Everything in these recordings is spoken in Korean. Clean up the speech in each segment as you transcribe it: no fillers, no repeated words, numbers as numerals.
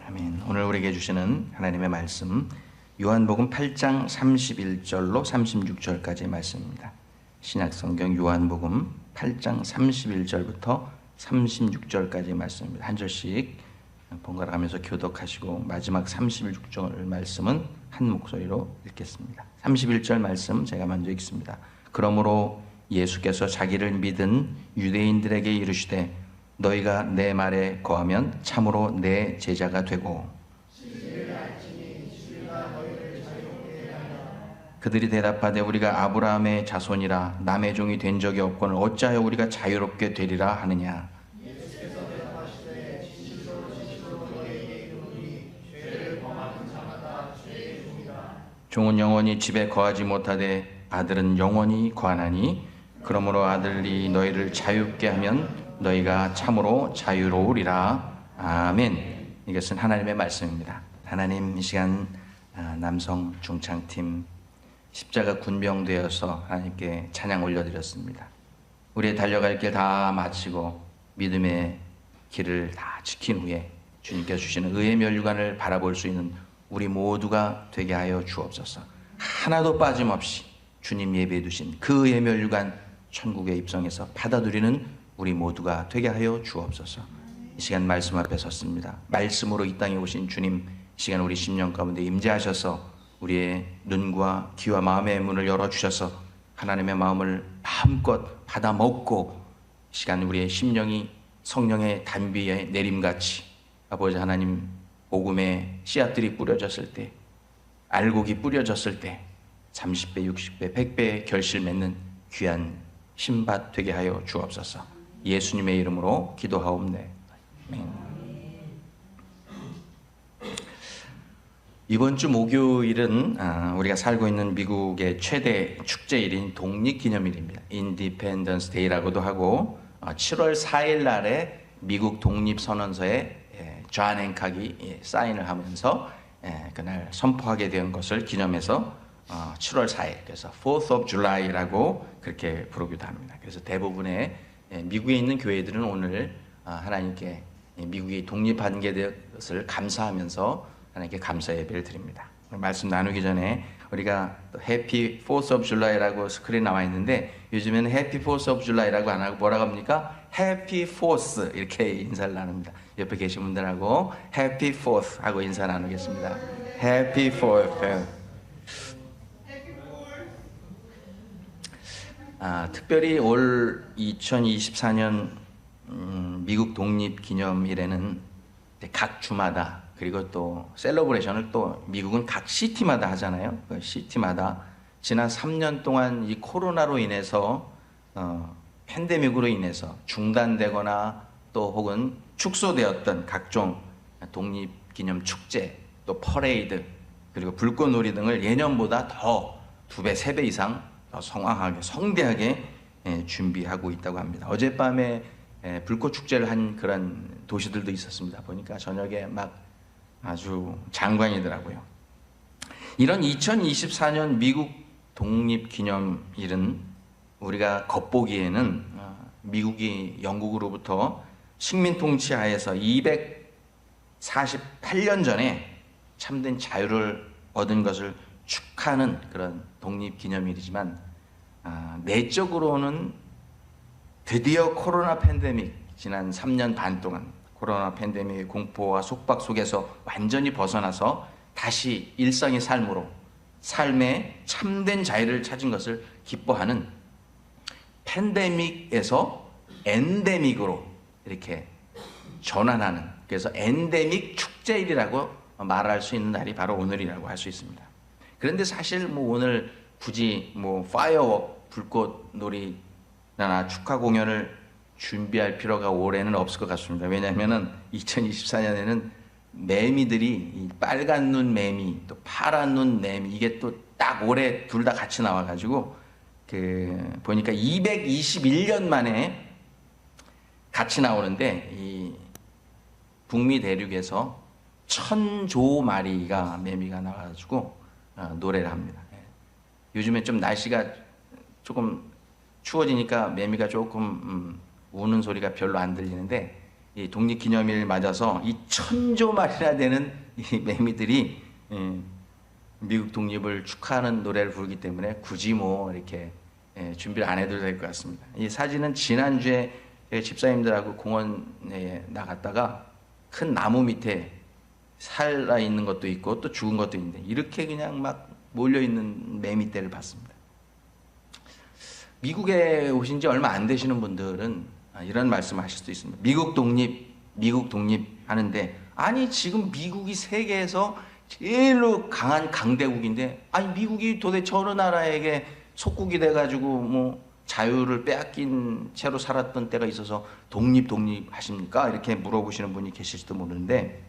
아멘. 오늘 우리에게 주시는 하나님의 말씀 요한복음 8장 31절로 36절까지의 말씀입니다. 신약성경 요한복음 8장 31절부터 36절까지의 말씀입니다. 한 절씩 번갈아 가면서 교독하시고 마지막 36절 말씀은 한 목소리로 읽겠습니다. 31절 말씀 제가 먼저 읽습니다. 그러므로 예수께서 자기를 믿은 유대인들에게 이르시되 너희가 내 말에 거하면 참으로 내 제자가 되고 그들이 대답하되 우리가 아브라함의 자손이라 남의 종이 된 적이 없거늘 어찌하여 우리가 자유롭게 되리라 하느냐. 종은 영원히 집에 거하지 못하되 아들은 영원히 거하나니 그러므로 아들이 너희를 자유롭게 하면 너희가 참으로 자유로우리라. 아멘. 이것은 하나님의 말씀입니다. 하나님, 이 시간 남성 중창팀 십자가 군병되어서 하나님께 찬양 올려드렸습니다. 우리의 달려갈 길 다 마치고 믿음의 길을 다 지킨 후에 주님께서 주시는 의의 면류관을 바라볼 수 있는 우리 모두가 되게 하여 주옵소서. 하나도 빠짐없이 주님 예배해 두신 그 의의 면류관 천국에 입성해서 받아들이는 우리 모두가 되게 하여 주옵소서. 이 시간 말씀 앞에 섰습니다. 말씀으로 이 땅에 오신 주님, 이 시간 우리 심령 가운데 임재하셔서 우리의 눈과 귀와 마음의 문을 열어주셔서 하나님의 마음을 마음껏 받아 먹고 이 시간 우리의 심령이 성령의 단비에 내림같이 아버지 하나님 복음의 씨앗들이 뿌려졌을 때, 알곡이 뿌려졌을 때 30배, 60배, 100배의 결실 맺는 귀한 신밭 되게 하여 주옵소서. 예수님의 이름으로 기도하옵네. 아멘. 이번 주 목요일은 우리가 살고 있는 미국의 최대 축제일인 독립기념일입니다. 인디펜던스 데이라고도 하고 7월 4일 날에 미국 독립선언서에 존 행콕이 사인을 하면서 그날 선포하게 된 것을 기념해서 7월 4일, 그래서 4th of July라고 그렇게 부르기도 합니다. 그래서 대부분의 미국에 있는 교회들은 오늘 하나님께 미국이 독립한 것을 감사하면서 하나님께 감사 예배를 드립니다. 말씀 나누기 전에 우리가 해피 4th of July라고 스크린 나와 있는데 요즘에는 해피 4th of July라고 안 하고 뭐라고 합니까? 해피 4th 이렇게 인사를 나눕니다. 옆에 계신 분들하고 해피 4th 하고 인사 나누겠습니다. 해피 4th. 특별히 올 2024년 미국 독립기념일에는 각 주마다 그리고 또 셀러브레이션을 또 미국은 각 시티마다 하잖아요. 그 시티마다 지난 3년 동안 이 코로나로 인해서 팬데믹으로 인해서 중단되거나 또 혹은 축소되었던 각종 독립기념 축제 또 퍼레이드 그리고 불꽃놀이 등을 예년보다 더 2배, 3배 이상 더 성황하게 성대하게 준비하고 있다고 합니다. 어젯밤에 불꽃 축제를 한 그런 도시들도 있었습니다. 보니까 저녁에 막 아주 장관이더라고요. 이런 2024년 미국 독립기념일은 우리가 겉보기에는 미국이 영국으로부터 식민 통치 하에서 248년 전에 참된 자유를 얻은 것을 축하하는 그런 독립기념일이지만 내적으로는 드디어 코로나 팬데믹 지난 3년 반 동안 코로나 팬데믹의 공포와 속박 속에서 완전히 벗어나서 다시 일상의 삶으로 삶의 참된 자유를 찾은 것을 기뻐하는 팬데믹에서 엔데믹으로 이렇게 전환하는, 그래서 엔데믹 축제일이라고 말할 수 있는 날이 바로 오늘이라고 할 수 있습니다. 그런데 사실 오늘 굳이 파이어워크 불꽃놀이나 축하 공연을 준비할 필요가 올해는 없을 것 같습니다. 왜냐하면 2024년에는 매미들이 빨간 눈 매미 또 파란 눈 매미 이게 또 딱 올해 둘 다 같이 나와가지고 보니까 221년 만에 같이 나오는데 이 북미 대륙에서 1000조 마리가 매미가 나와가지고 노래를 합니다. 요즘에 좀 날씨가 조금 추워지니까 매미가 조금 우는 소리가 별로 안 들리는데 이 독립기념일 맞아서 이 1000조말이나 되는 이 매미들이 미국 독립을 축하하는 노래를 부르기 때문에 굳이 뭐 이렇게 준비를 안 해도 될 것 같습니다. 이 사진은 지난주에 집사님들하고 공원에 나갔다가 큰 나무 밑에 살아 있는 것도 있고 또 죽은 것도 있는데 이렇게 그냥 막 몰려 있는 매미떼를 봤습니다. 미국에 오신 지 얼마 안 되시는 분들은 이런 말씀을 하실 수도 있습니다. 미국 독립 하는데, 아니 지금 미국이 세계에서 제일로 강한 강대국인데, 아니 미국이 도대체 어느 나라에게 속국이 돼가지고 뭐 자유를 빼앗긴 채로 살았던 때가 있어서 독립 하십니까? 이렇게 물어보시는 분이 계실지도 모르는데,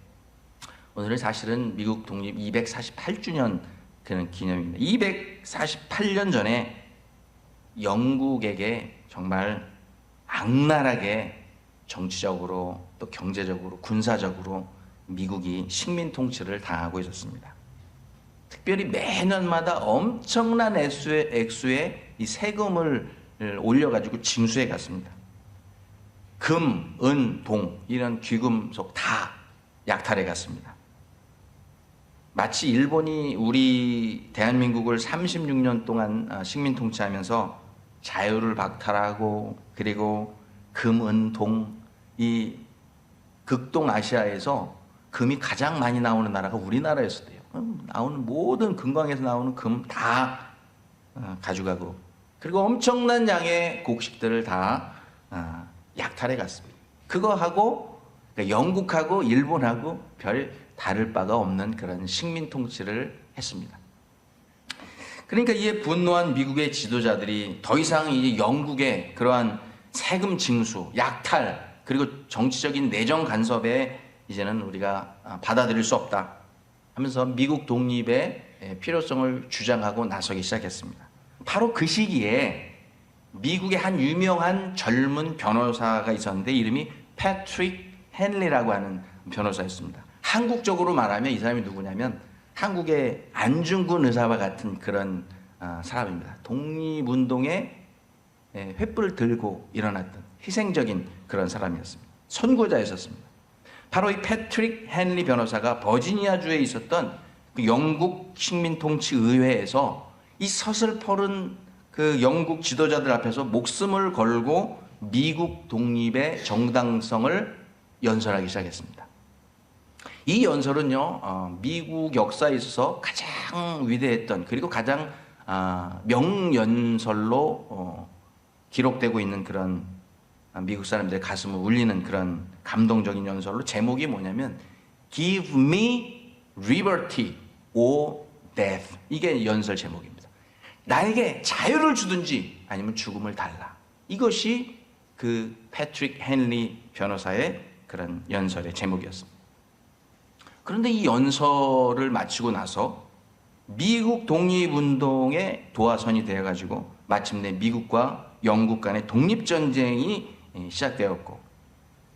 오늘은 사실은 미국 독립 248주년 그런 기념입니다. 248년 전에 영국에게 정말 악랄하게 정치적으로 또 경제적으로 군사적으로 미국이 식민 통치를 당하고 있었습니다. 특별히 매년마다 엄청난 액수의 이 세금을 올려가지고 징수해 갔습니다. 금, 은, 동 이런 귀금속 다 약탈해 갔습니다. 마치 일본이 우리 대한민국을 36년 동안 식민 통치하면서 자유를 박탈하고, 그리고 금, 은, 동, 이 극동아시아에서 금이 가장 많이 나오는 나라가 우리나라였어요. 나오는 모든 금광에서 나오는 금 다 가져가고, 그리고 엄청난 양의 곡식들을 다 약탈해 갔습니다. 그거 하고 그러니까 영국하고 일본하고 별 다를 바가 없는 그런 식민 통치를 했습니다. 그러니까 이에 분노한 미국의 지도자들이 더 이상 이 영국의 그러한 세금 징수, 약탈, 그리고 정치적인 내정 간섭에 이제는 우리가 받아들일 수 없다 하면서 미국 독립의 필요성을 주장하고 나서기 시작했습니다. 바로 그 시기에 미국의 한 유명한 젊은 변호사가 있었는데 이름이 패트릭 헨리라고 하는 변호사였습니다. 한국적으로 말하면 이 사람이 누구냐면 한국의 안중근 의사와 같은 그런 사람입니다. 독립운동에 횃불을 들고 일어났던 희생적인 그런 사람이었습니다. 선구자였었습니다. 바로 이 패트릭 헨리 변호사가 버지니아주에 있었던 그 영국 식민통치의회에서 이 서슬퍼른 그 영국 지도자들 앞에서 목숨을 걸고 미국 독립의 정당성을 연설하기 시작했습니다. 이 연설은요, 미국 역사에 있어서 가장 위대했던, 그리고 가장 명연설로 기록되고 있는 그런 미국 사람들의 가슴을 울리는 그런 감동적인 연설로, 제목이 뭐냐면 Give me liberty or death. 이게 연설 제목입니다. 나에게 자유를 주든지 아니면 죽음을 달라. 이것이 그 패트릭 헨리 변호사의 그런 연설의 제목이었습니다. 그런데 이 연설을 마치고 나서 미국 독립운동의 도화선이 되어가지고 마침내 미국과 영국 간의 독립전쟁이 시작되었고,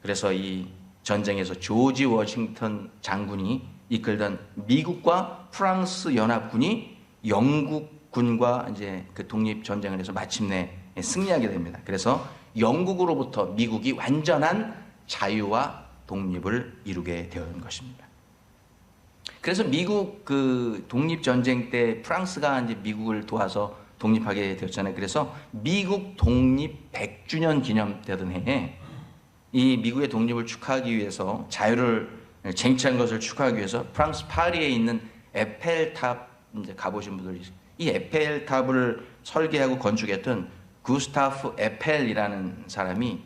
그래서 이 전쟁에서 조지 워싱턴 장군이 이끌던 미국과 프랑스 연합군이 영국군과 이제 그 독립전쟁을 해서 마침내 승리하게 됩니다. 그래서 영국으로부터 미국이 완전한 자유와 독립을 이루게 되는 것입니다. 그래서 미국 그 독립전쟁 때 프랑스가 이제 미국을 도와서 독립하게 되었잖아요. 그래서 미국 독립 100주년 기념되던 해에 이 미국의 독립을 축하하기 위해서, 자유를 쟁취한 것을 축하하기 위해서 프랑스 파리에 있는 에펠탑 이제 가보신 분들이, 이 에펠탑을 설계하고 건축했던 구스타프 에펠이라는 사람이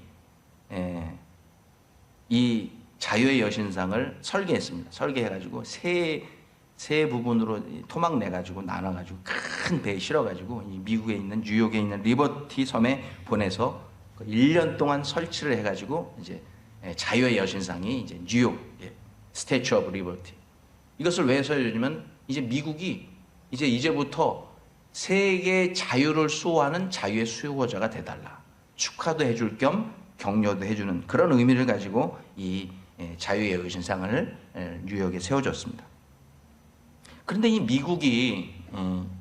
이 자유의 여신상을 설계했습니다. 설계해가지고 세 부분으로 토막 내가지고 나눠가지고 큰 배에 실어가지고 이 미국에 있는 뉴욕에 있는 리버티 섬에 보내서 1년 동안 설치를 해가지고 이제 자유의 여신상이 이제 뉴욕 스태츄 오브 리버티, 이것을 왜 설계했냐면 이제 미국이 이제부터 세계 자유를 수호하는 자유의 수호자가 돼달라, 축하도 해줄 겸 격려도 해주는 그런 의미를 가지고 이 자유의 여신상을 뉴욕에 세워줬습니다. 그런데 이 미국이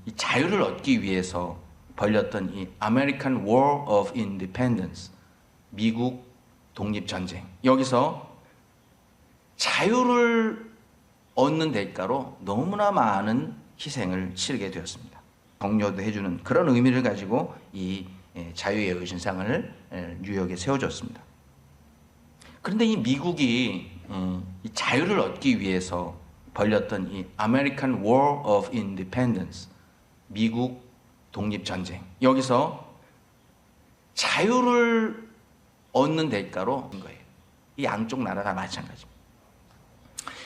이 자유를 얻기 위해서 벌였던 이 American War of Independence, 미국 독립전쟁. 여기서 자유를 얻는 대가로 너무나 많은 희생을 치르게 되었습니다. 격려도 해주는 그런 의미를 가지고 이 자유의 여신상을 뉴욕에 세워줬습니다. 그런데 이 미국이 이 자유를 얻기 위해서 벌였던 이 American War of Independence, 미국 독립전쟁. 여기서 자유를 얻는 대가로 한 거예요. 이 양쪽 나라 다 마찬가지입니다.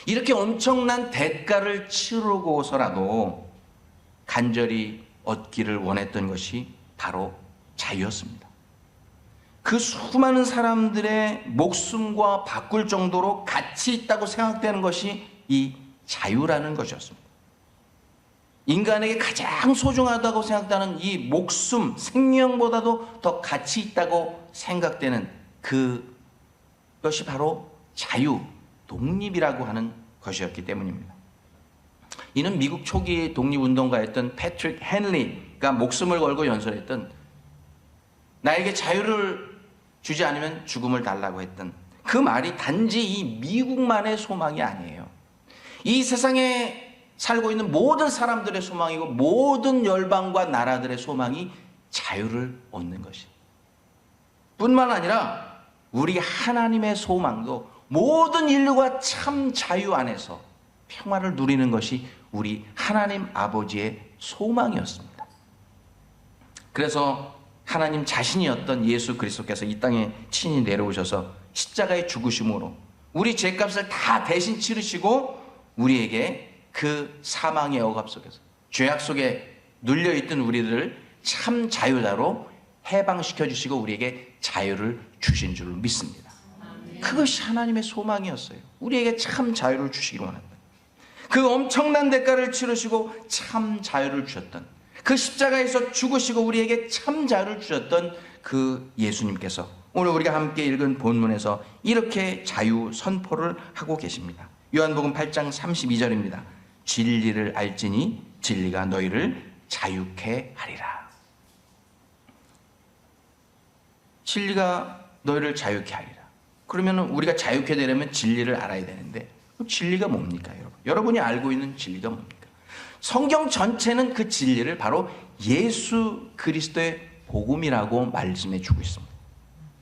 이렇게 엄청난 대가를 치르고서라도 간절히 얻기를 원했던 것이 바로 자유였습니다. 그 수많은 사람들의 목숨과 바꿀 정도로 가치 있다고 생각되는 것이 이 자유라는 것이었습니다. 인간에게 가장 소중하다고 생각되는 이 목숨, 생명보다도 더 가치 있다고 생각되는 그것이 바로 자유, 독립이라고 하는 것이었기 때문입니다. 이는 미국 초기 독립운동가였던 패트릭 헨리가 목숨을 걸고 연설했던, 나에게 자유를 주지 않으면 죽음을 달라고 했던 그 말이 단지 이 미국만의 소망이 아니에요. 이 세상에 살고 있는 모든 사람들의 소망이고 모든 열방과 나라들의 소망이 자유를 얻는 것이 뿐만 아니라 우리 하나님의 소망도 모든 인류가 참 자유 안에서 평화를 누리는 것이 우리 하나님 아버지의 소망이었습니다. 그래서 하나님 자신이었던 예수 그리스도께서 이 땅에 친히 내려오셔서 십자가의 죽으심으로 우리 죄값을 다 대신 치르시고 우리에게 그 사망의 억압 속에서 죄악 속에 눌려있던 우리를 참 자유자로 해방시켜 주시고 우리에게 자유를 주신 줄로 믿습니다. 그것이 하나님의 소망이었어요. 우리에게 참 자유를 주시기를 원한다. 그 엄청난 대가를 치르시고 참 자유를 주셨던, 그 십자가에서 죽으시고 우리에게 참 자유를 주셨던 그 예수님께서 오늘 우리가 함께 읽은 본문에서 이렇게 자유 선포를 하고 계십니다. 요한복음 8장 32절입니다. 진리를 알지니 진리가 너희를 자유케 하리라. 진리가 너희를 자유케 하리라. 그러면 우리가 자유케 되려면 진리를 알아야 되는데 진리가 뭡니까, 여러분? 여러분이 알고 있는 진리가 뭡니까? 성경 전체는 그 진리를 바로 예수 그리스도의 복음이라고 말씀해 주고 있습니다.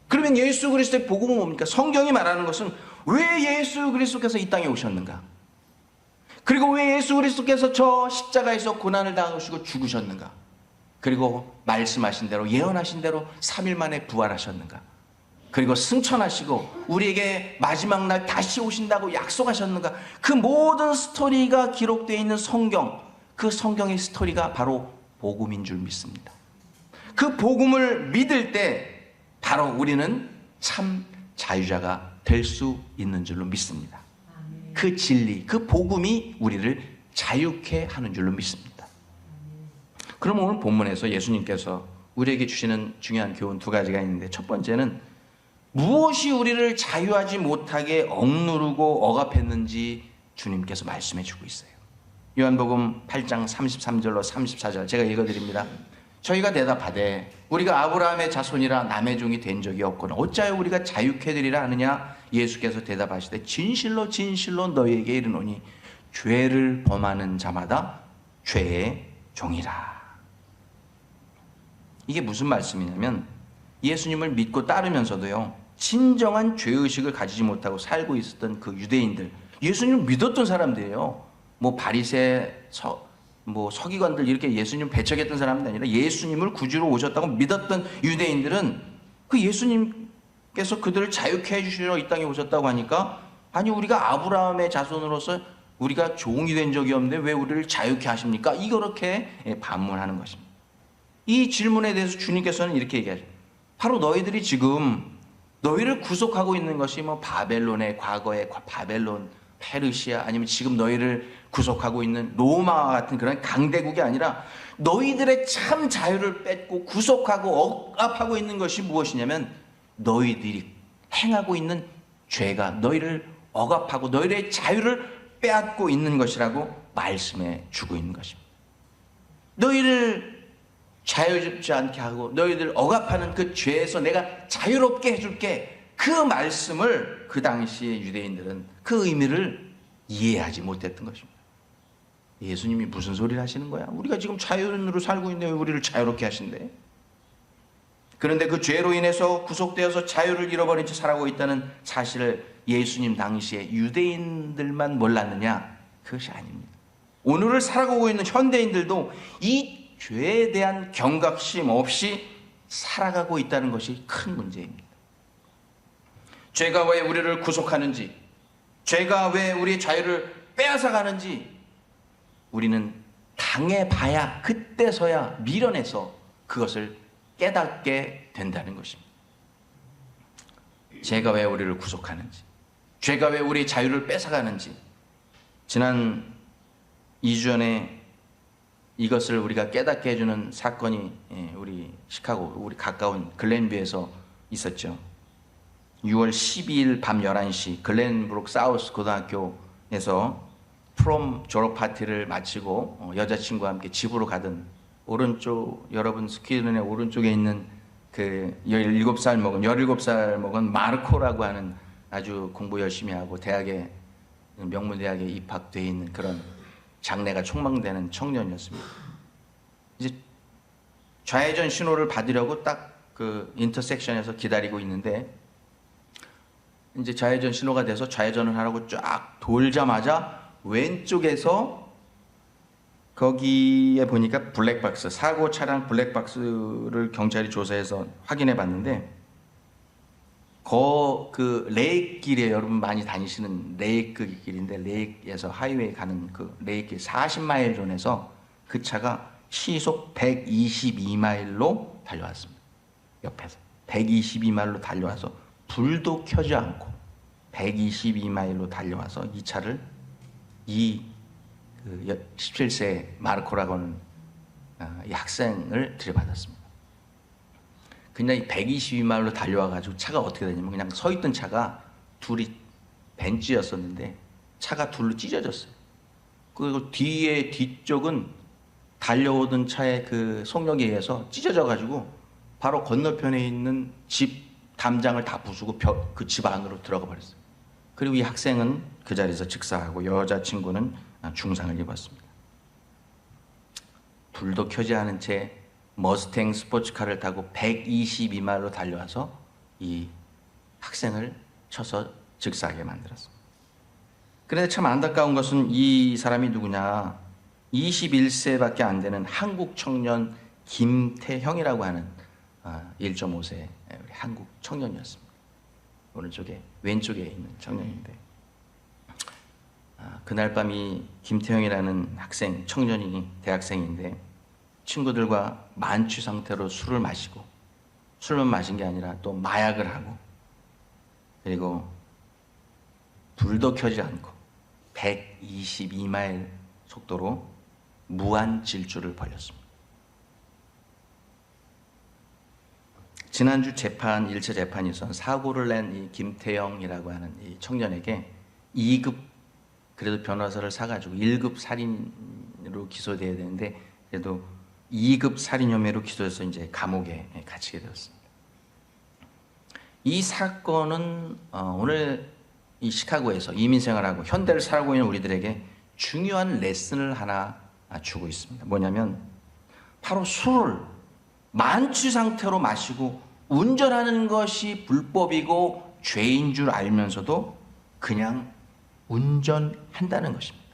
그러면 예수 그리스도의 복음은 뭡니까? 성경이 말하는 것은 왜 예수 그리스도께서 이 땅에 오셨는가? 그리고 왜 예수 그리스도께서 저 십자가에서 고난을 당하시고 죽으셨는가? 그리고 말씀하신 대로, 예언하신 대로 3일 만에 부활하셨는가? 그리고 승천하시고 우리에게 마지막 날 다시 오신다고 약속하셨는가? 그 모든 스토리가 기록되어 있는 성경, 그 성경의 스토리가 바로 복음인 줄 믿습니다. 그 복음을 믿을 때 바로 우리는 참 자유자가 될 수 있는 줄로 믿습니다. 그 진리, 그 복음이 우리를 자유케 하는 줄로 믿습니다. 그럼 오늘 본문에서 예수님께서 우리에게 주시는 중요한 교훈 두 가지가 있는데, 첫 번째는 무엇이 우리를 자유하지 못하게 억누르고 억압했는지 주님께서 말씀해 주고 있어요. 요한복음 8장 33절로 34절 제가 읽어드립니다. 저희가 대답하되 우리가 아브라함의 자손이라 남의 종이 된 적이 없거나 어찌하여 우리가 자유케 되리라 하느냐? 예수께서 대답하시되 진실로 진실로 너희에게 이르노니 죄를 범하는 자마다 죄의 종이라. 이게 무슨 말씀이냐면 예수님을 믿고 따르면서도요, 진정한 죄의식을 가지지 못하고 살고 있었던 그 유대인들, 예수님을 믿었던 사람들이에요. 바리새, 서기관들 이렇게 예수님 배척했던 사람이 아니라 예수님을 구주로 오셨다고 믿었던 유대인들은 그 예수님께서 그들을 자유케 해주시러 이 땅에 오셨다고 하니까, 아니 우리가 아브라함의 자손으로서 우리가 종이 된 적이 없는데 왜 우리를 자유케 하십니까? 이렇게 반문하는 것입니다. 이 질문에 대해서 주님께서는 이렇게 얘기하죠. 바로 너희들이 지금 너희를 구속하고 있는 것이 바벨론의 과거의 바벨론, 페르시아, 아니면 지금 너희를 구속하고 있는 로마와 같은 그런 강대국이 아니라 너희들의 참 자유를 뺏고 구속하고 억압하고 있는 것이 무엇이냐면 너희들이 행하고 있는 죄가 너희를 억압하고 너희의 자유를 빼앗고 있는 것이라고 말씀해 주고 있는 것입니다. 너희를 자유롭지 않게 하고 너희들 억압하는 그 죄에서 내가 자유롭게 해줄게. 그 말씀을 그 당시의 유대인들은 그 의미를 이해하지 못했던 것입니다. 예수님이 무슨 소리를 하시는 거야? 우리가 지금 자연으로 살고 있는데 왜 우리를 자유롭게 하신대? 그런데 그 죄로 인해서 구속되어서 자유를 잃어버린 채 살아가고 있다는 사실을 예수님 당시에 유대인들만 몰랐느냐? 그것이 아닙니다. 오늘을 살아가고 있는 현대인들도 이 죄에 대한 경각심 없이 살아가고 있다는 것이 큰 문제입니다. 죄가 왜 우리를 구속하는지, 죄가 왜 우리의 자유를 빼앗아가는지 우리는 당해봐야 그때서야 미련해서 그것을 깨닫게 된다는 것입니다. 죄가 왜 우리를 구속하는지, 죄가 왜 우리의 자유를 뺏어가는지, 지난 2주 전에 이것을 우리가 깨닫게 해주는 사건이 우리 시카고, 우리 가까운 글렌뷰에서 있었죠. 6월 12일 밤 11시 글렌브룩 사우스 고등학교에서 프롬 졸업 파티를 마치고 여자친구와 함께 집으로 가던 오른쪽, 여러분 스크린의 오른쪽에 있는 그 17살 먹은 마르코라고 하는 아주 공부 열심히 하고 대학에, 명문대학에 입학되어 있는 그런 장래가 촉망되는 청년이었습니다. 이제 좌회전 신호를 받으려고 딱 그 인터섹션에서 기다리고 있는데, 이제 좌회전 신호가 돼서 좌회전을 하라고 쫙 돌자마자 왼쪽에서 거기에 보니까 블랙박스, 사고 차량 블랙박스를 경찰이 조사해서 확인해 봤는데, 그 레이길에 여러분 많이 다니시는 레이크 길인데, 레이크에서 하이웨이 가는 그 레이길 40마일 존에서 그 차가 시속 122마일로 달려왔습니다. 옆에서 122마일로 달려와서 불도 켜지 않고 122마일로 달려와서 이 차를 이 17세 마르코라고 하는 이 학생을 들여받았습니다. 그냥 이 122마일로 달려와가지고 차가 어떻게 되냐면, 그냥 서 있던 차가 둘이 벤츠였었는데 차가 둘로 찢어졌어요. 그리고 뒤쪽은 달려오던 차의 그 속력에 의해서 찢어져가지고 바로 건너편에 있는 집 담장을 다 부수고 그 집 안으로 들어가 버렸어요. 그리고 이 학생은 그 자리에서 즉사하고 여자친구는 중상을 입었습니다. 불도 켜지 않은 채 머스탱 스포츠카를 타고 122마일로 달려와서 이 학생을 쳐서 즉사하게 만들었습니다. 그런데 참 안타까운 것은 이 사람이 누구냐, 21세밖에 안 되는 한국 청년 김태형이라고 하는 1.5세 한국 청년이었습니다. 왼쪽에 있는 청년인데, 그날 밤 이 김태형이라는 학생, 청년이 대학생인데 친구들과 만취 상태로 술을 마시고, 술만 마신 게 아니라 또 마약을 하고, 그리고 불도 켜지 않고 122마일 속도로 무한 질주를 벌였습니다. 지난주 1차 재판이 있어 사고를 낸 이 김태형이라고 하는 이 청년에게 2급, 그래도 변호사를 사가지고 1급 살인으로 기소돼야 되는데, 그래도 2급 살인 혐의로 기소해서 이제 감옥에 갇히게 되었습니다. 이 사건은 오늘 이 시카고에서 이민 생활하고 현대를 살고 있는 우리들에게 중요한 레슨을 하나 주고 있습니다. 뭐냐면 바로 술을 만취 상태로 마시고 운전하는 것이 불법이고 죄인 줄 알면서도 그냥 운전한다는 것입니다.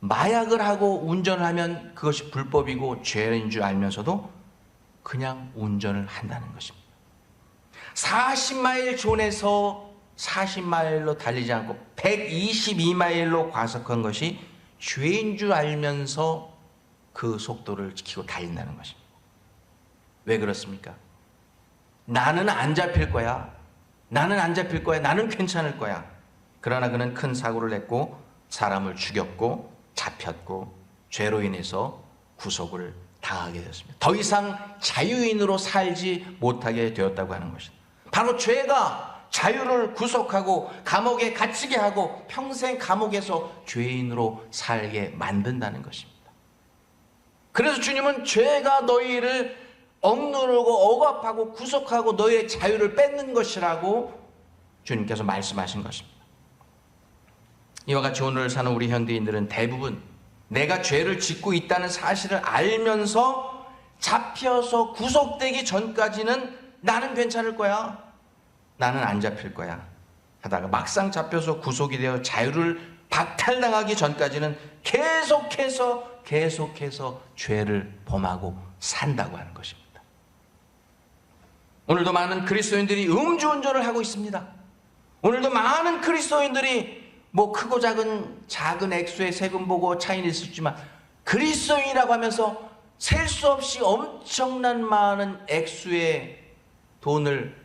마약을 하고 운전을 하면 그것이 불법이고 죄인 줄 알면서도 그냥 운전을 한다는 것입니다. 40마일 존에서 40마일로 달리지 않고 122마일로 과속한 것이 죄인 줄 알면서 그 속도를 지키고 달린다는 것입니다. 왜 그렇습니까? 나는 안 잡힐 거야. 나는 안 잡힐 거야. 나는 괜찮을 거야. 그러나 그는 큰 사고를 냈고 사람을 죽였고 잡혔고 죄로 인해서 구속을 당하게 되었습니다. 더 이상 자유인으로 살지 못하게 되었다고 하는 것입니다. 바로 죄가 자유를 구속하고 감옥에 갇히게 하고 평생 감옥에서 죄인으로 살게 만든다는 것입니다. 그래서 주님은 죄가 너희를 억누르고 억압하고 구속하고 너의 자유를 뺏는 것이라고 주님께서 말씀하신 것입니다. 이와 같이 오늘 사는 우리 현대인들은 대부분 내가 죄를 짓고 있다는 사실을 알면서 잡혀서 구속되기 전까지는 나는 괜찮을 거야, 나는 안 잡힐 거야 하다가 막상 잡혀서 구속이 되어 자유를 박탈당하기 전까지는 계속해서 죄를 범하고 산다고 하는 것입니다. 오늘도 많은 그리스도인들이 음주운전을 하고 있습니다. 오늘도 많은 그리스도인들이 크고 작은 액수의 세금 보고 차이는 있었지만 그리스도인이라고 하면서 셀 수 없이 엄청난 많은 액수의 돈을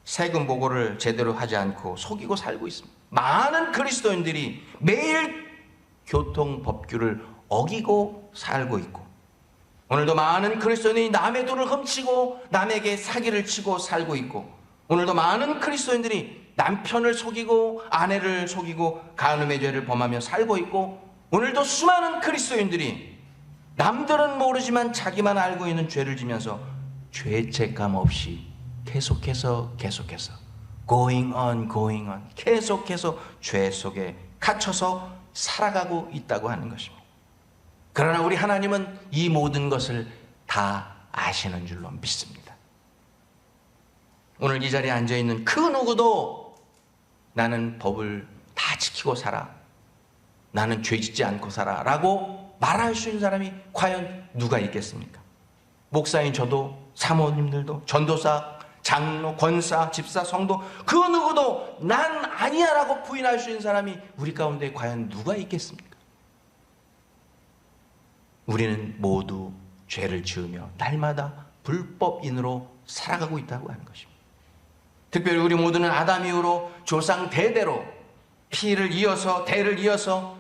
세금 보고를 제대로 하지 않고 속이고 살고 있습니다. 많은 그리스도인들이 매일 교통법규를 어기고 살고 있고, 오늘도 많은 그리스도인이 남의 돈을 훔치고 남에게 사기를 치고 살고 있고, 오늘도 많은 그리스도인들이 남편을 속이고 아내를 속이고 간음의 죄를 범하며 살고 있고, 오늘도 수많은 그리스도인들이 남들은 모르지만 자기만 알고 있는 죄를 지면서 죄책감 없이 계속해서 going on 계속해서 죄 속에 갇혀서 살아가고 있다고 하는 것입니다. 그러나 우리 하나님은 이 모든 것을 다 아시는 줄로 믿습니다. 오늘 이 자리에 앉아있는 그 누구도 나는 법을 다 지키고 살아, 나는 죄 짓지 않고 살아 라고 말할 수 있는 사람이 과연 누가 있겠습니까? 목사인 저도, 사모님들도, 전도사, 장로, 권사, 집사, 성도, 그 누구도 난 아니야 라고 부인할 수 있는 사람이 우리 가운데 과연 누가 있겠습니까? 우리는 모두 죄를 지으며 날마다 불법인으로 살아가고 있다고 하는 것입니다. 특별히 우리 모두는 아담 이후로 조상 대대로 피를 이어서, 대를 이어서,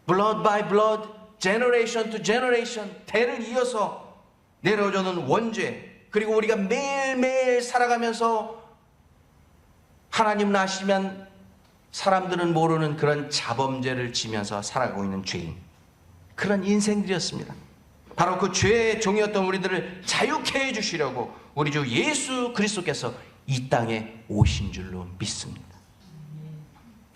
blood by blood, generation to generation, 대를 이어서 내려오는 원죄, 그리고 우리가 매일매일 살아가면서 하나님을 아시면 사람들은 모르는 그런 자범죄를 지면서 살아가고 있는 죄인, 그런 인생들이었습니다. 바로 그 죄의 종이었던 우리들을 자유케 해주시려고 우리 주 예수 그리스도께서 이 땅에 오신 줄로 믿습니다.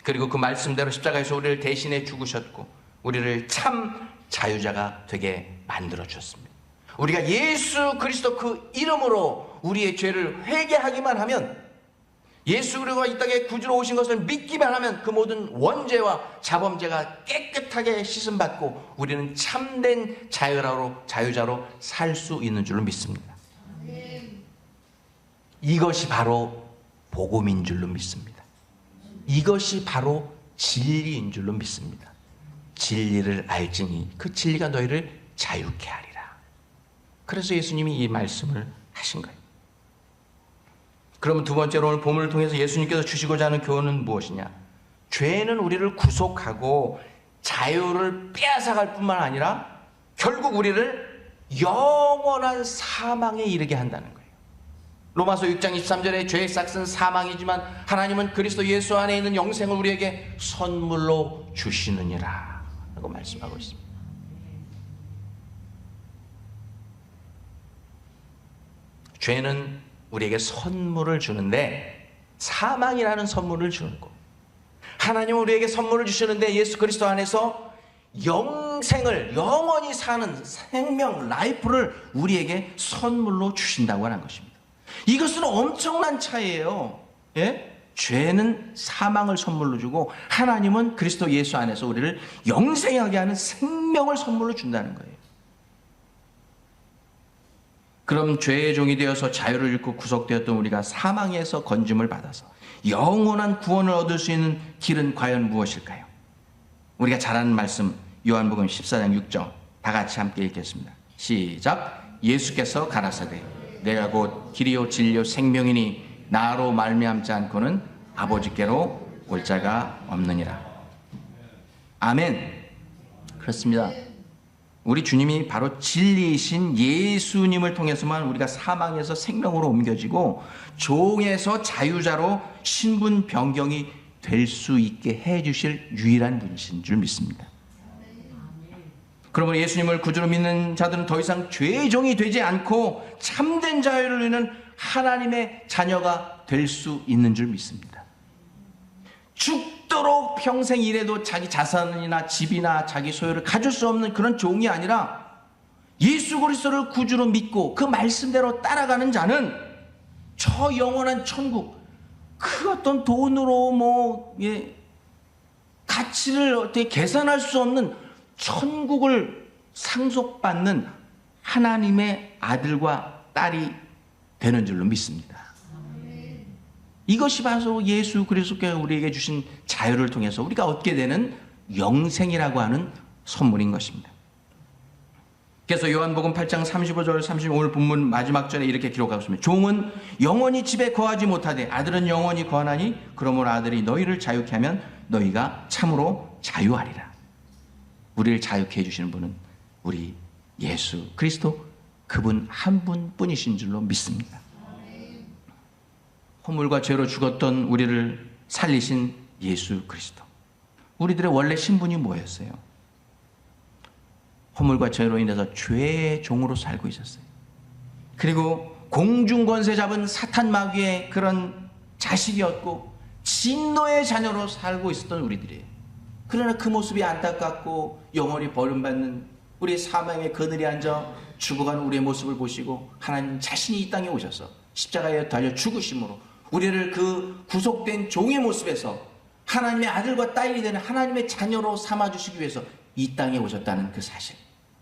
그리고 그 말씀대로 십자가에서 우리를 대신해 죽으셨고 우리를 참 자유자가 되게 만들어 주셨습니다. 우리가 예수 그리스도 그 이름으로 우리의 죄를 회개하기만 하면, 예수 그리스도가 이 땅에 구주로 오신 것을 믿기만 하면 그 모든 원죄와 자범죄가 깨끗하게 씻음받고 우리는 참된 자유자로 살 수 있는 줄로 믿습니다. 이것이 바로 복음인 줄로 믿습니다. 이것이 바로 진리인 줄로 믿습니다. 진리를 알지니 그 진리가 너희를 자유케 하리라. 그래서 예수님이 이 말씀을 하신 거예요. 그러면 두 번째로 오늘 본문을 통해서 예수님께서 주시고자 하는 교훈은 무엇이냐? 죄는 우리를 구속하고 자유를 빼앗아갈 뿐만 아니라 결국 우리를 영원한 사망에 이르게 한다는 거예요. 로마서 6장 23절에 죄의 싹은 사망이지만 하나님은 그리스도 예수 안에 있는 영생을 우리에게 선물로 주시느니라 라고 말씀하고 있습니다. 죄는 우리에게 선물을 주는데, 사망이라는 선물을 주는 거. 하나님은 우리에게 선물을 주시는데 예수 그리스도 안에서 영생을, 영원히 사는 생명, 라이프를 우리에게 선물로 주신다고 하는 것입니다. 이것은 엄청난 차이예요. 예? 죄는 사망을 선물로 주고 하나님은 그리스도 예수 안에서 우리를 영생하게 하는 생명을 선물로 준다는 거예요. 그럼 죄의 종이 되어서 자유를 잃고 구속되었던 우리가 사망에서 건짐을 받아서 영원한 구원을 얻을 수 있는 길은 과연 무엇일까요? 우리가 잘 아는 말씀, 요한복음 14장 6절 다 같이 함께 읽겠습니다. 시작. 예수께서 가라사대 내가 곧 길이요 진리요 생명이니 나로 말미암지 않고는 아버지께로 올 자가 없느니라. 아멘. 그렇습니다. 우리 주님이 바로 진리이신 예수님을 통해서만 우리가 사망에서 생명으로 옮겨지고 종에서 자유자로 신분 변경이 될 수 있게 해주실 유일한 분이신 줄 믿습니다. 그러므로 예수님을 구주로 믿는 자들은 더 이상 죄의 종이 되지 않고 참된 자유를 누리는 하나님의 자녀가 될 수 있는 줄 믿습니다. 죽도록 평생 일해도 자기 자산이나 집이나 자기 소유를 가질 수 없는 그런 종이 아니라 예수 그리스도를 구주로 믿고 그 말씀대로 따라가는 자는 저 영원한 천국, 그 어떤 돈으로 가치를 어떻게 계산할 수 없는 천국을 상속받는 하나님의 아들과 딸이 되는 줄로 믿습니다. 이것이 바로 예수 그리스도께서 우리에게 주신 자유를 통해서 우리가 얻게 되는 영생이라고 하는 선물인 것입니다. 그래서 요한복음 8장 35절 35절 본문 마지막 절에 이렇게 기록하고 있습니다. 종은 영원히 집에 거하지 못하되 아들은 영원히 거하나니 그러므로 아들이 너희를 자유케 하면 너희가 참으로 자유하리라. 우리를 자유케 해주시는 분은 우리 예수 그리스도, 그분 한 분뿐이신 줄로 믿습니다. 허물과 죄로 죽었던 우리를 살리신 예수 그리스도. 우리들의 원래 신분이 뭐였어요? 허물과 죄로 인해서 죄의 종으로 살고 있었어요. 그리고 공중권세 잡은 사탄 마귀의 그런 자식이었고 진노의 자녀로 살고 있었던 우리들이에요. 그러나 그 모습이 안타깝고 영원히 버림받는 우리 사망의 그늘에 앉아 죽어가는 우리의 모습을 보시고 하나님 자신이 이 땅에 오셔서 십자가에 달려 죽으심으로 우리를 그 구속된 종의 모습에서 하나님의 아들과 딸이 되는 하나님의 자녀로 삼아주시기 위해서 이 땅에 오셨다는 그 사실,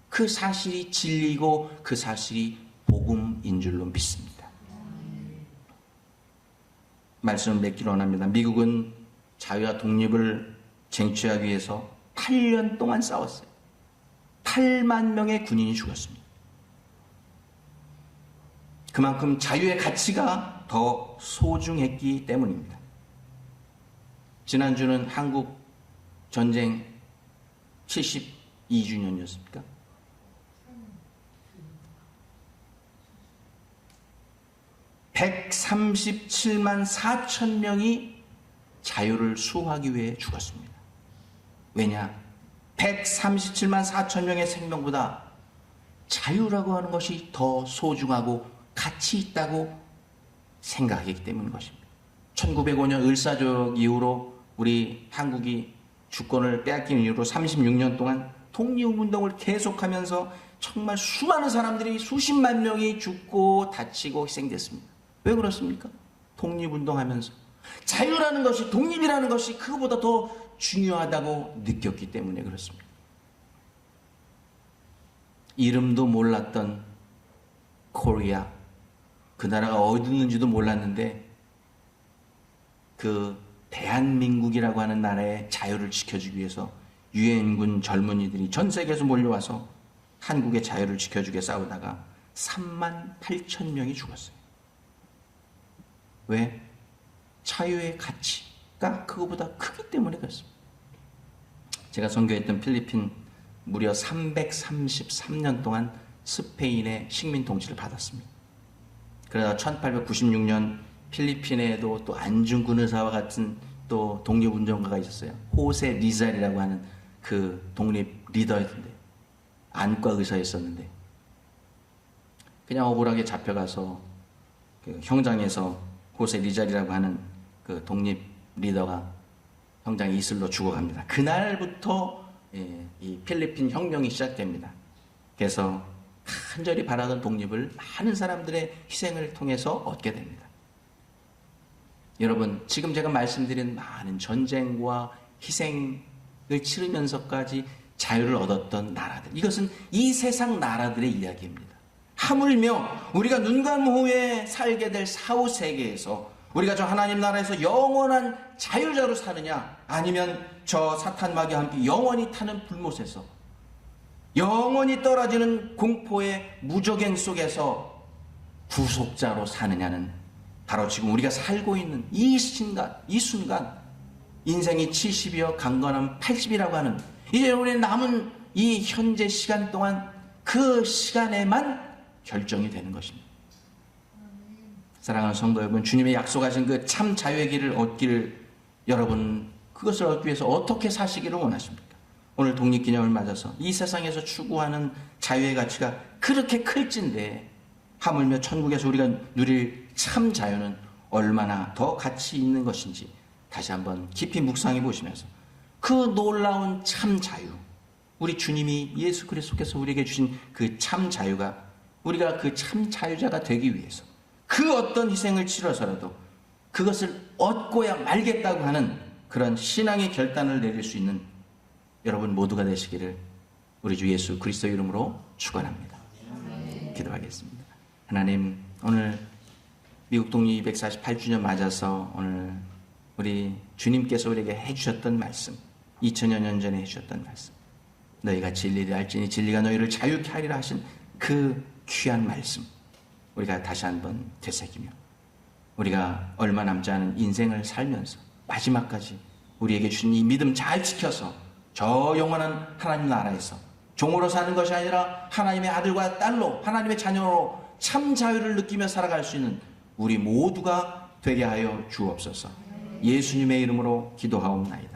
그 사실이 진리이고 그 사실이 복음인 줄로 믿습니다. 말씀을 맺기로 원합니다. 미국은 자유와 독립을 쟁취하기 위해서 8년 동안 싸웠어요. 8만 명의 군인이 죽었습니다. 그만큼 자유의 가치가 더 소중했기 때문입니다. 지난주는 한국 전쟁 72주년이었습니까? (137만 4천 명이) 자유를 수호하기 위해 죽었습니다. 왜냐? 137만 4천 명의 생명보다 자유라고 하는 것이 더 소중하고 가치 있다고 생각하기 때문인 것입니다. 1905년 을사조약 이후로 우리 한국이 주권을 빼앗긴 이후로 36년 동안 독립운동을 계속하면서 정말 수많은 사람들이 수십만 명이 죽고 다치고 희생됐습니다. 왜 그렇습니까? 독립운동하면서 자유라는 것이, 독립이라는 것이 그거보다 더 중요하다고 느꼈기 때문에 그렇습니다. 이름도 몰랐던 코리아, 그 나라가 어디 있는지도 몰랐는데 그 대한민국이라고 하는 나라의 자유를 지켜주기 위해서 유엔군 젊은이들이 전 세계에서 몰려와서 한국의 자유를 지켜주게 싸우다가 3만 8천 명이 죽었어요. 왜? 자유의 가치가 그거보다 크기 때문에 그렇습니다. 제가 선교했던 필리핀 무려 333년 동안 스페인의 식민 통치를 받았습니다. 그러다 1896년 필리핀에도 또 안중근 의사와 같은 또 독립운동가가 있었어요. 호세 리잘이라고 하는 그 독립 리더였는데, 안과 의사였었는데 그냥 억울하게 잡혀가서 그 형장에서 호세 리잘이라고 하는 그 독립 리더가 형장에 이슬로 죽어갑니다. 그날부터 이 필리핀 혁명이 시작됩니다. 그래서 간절히 바라던 독립을 많은 사람들의 희생을 통해서 얻게 됩니다. 여러분, 지금 제가 말씀드린 많은 전쟁과 희생을 치르면서까지 자유를 얻었던 나라들, 이것은 이 세상 나라들의 이야기입니다. 하물며 우리가 눈 감은 후에 살게 될 사후 세계에서 우리가 저 하나님 나라에서 영원한 자유자로 사느냐, 아니면 저 사탄 마귀와 함께 영원히 타는 불못에서 영원히 떨어지는 공포의 무적행 속에서 구속자로 사느냐는 바로 지금 우리가 살고 있는 이 순간 인생이 70이여 강건함 80이라고 하는 이제 우리 남은 이 현재 시간 동안 그 시간에만 결정이 되는 것입니다. 사랑하는 성도 여러분, 주님의 약속하신 그 참 자유의 길을 얻기를, 여러분 그것을 얻기 위해서 어떻게 사시기를 원하십니까? 오늘 독립기념을 맞아서 이 세상에서 추구하는 자유의 가치가 그렇게 클진데 하물며 천국에서 우리가 누릴 참 자유는 얼마나 더 가치 있는 것인지 다시 한번 깊이 묵상해 보시면서 그 놀라운 참 자유, 우리 주님이 예수 그리스도께서 우리에게 주신 그 참 자유가 우리가 그 참 자유자가 되기 위해서 그 어떤 희생을 치러서라도 그것을 얻고야 말겠다고 하는 그런 신앙의 결단을 내릴 수 있는 여러분 모두가 되시기를 우리 주 예수 그리스도 이름으로 축원합니다. 기도하겠습니다. 하나님, 오늘 미국 독립 248주년 맞아서 오늘 우리 주님께서 우리에게 해주셨던 말씀, 2000여 년 전에 해주셨던 말씀, 너희가 진리를 알지니 진리가 너희를 자유케 하리라 하신 그 귀한 말씀, 우리가 다시 한번 되새기며 우리가 얼마 남지 않은 인생을 살면서 마지막까지 우리에게 주신 이 믿음 잘 지켜서 저 영원한 하나님 나라에서 종으로 사는 것이 아니라 하나님의 아들과 딸로, 하나님의 자녀로 참 자유를 느끼며 살아갈 수 있는 우리 모두가 되게 하여 주옵소서. 예수님의 이름으로 기도하옵나이다.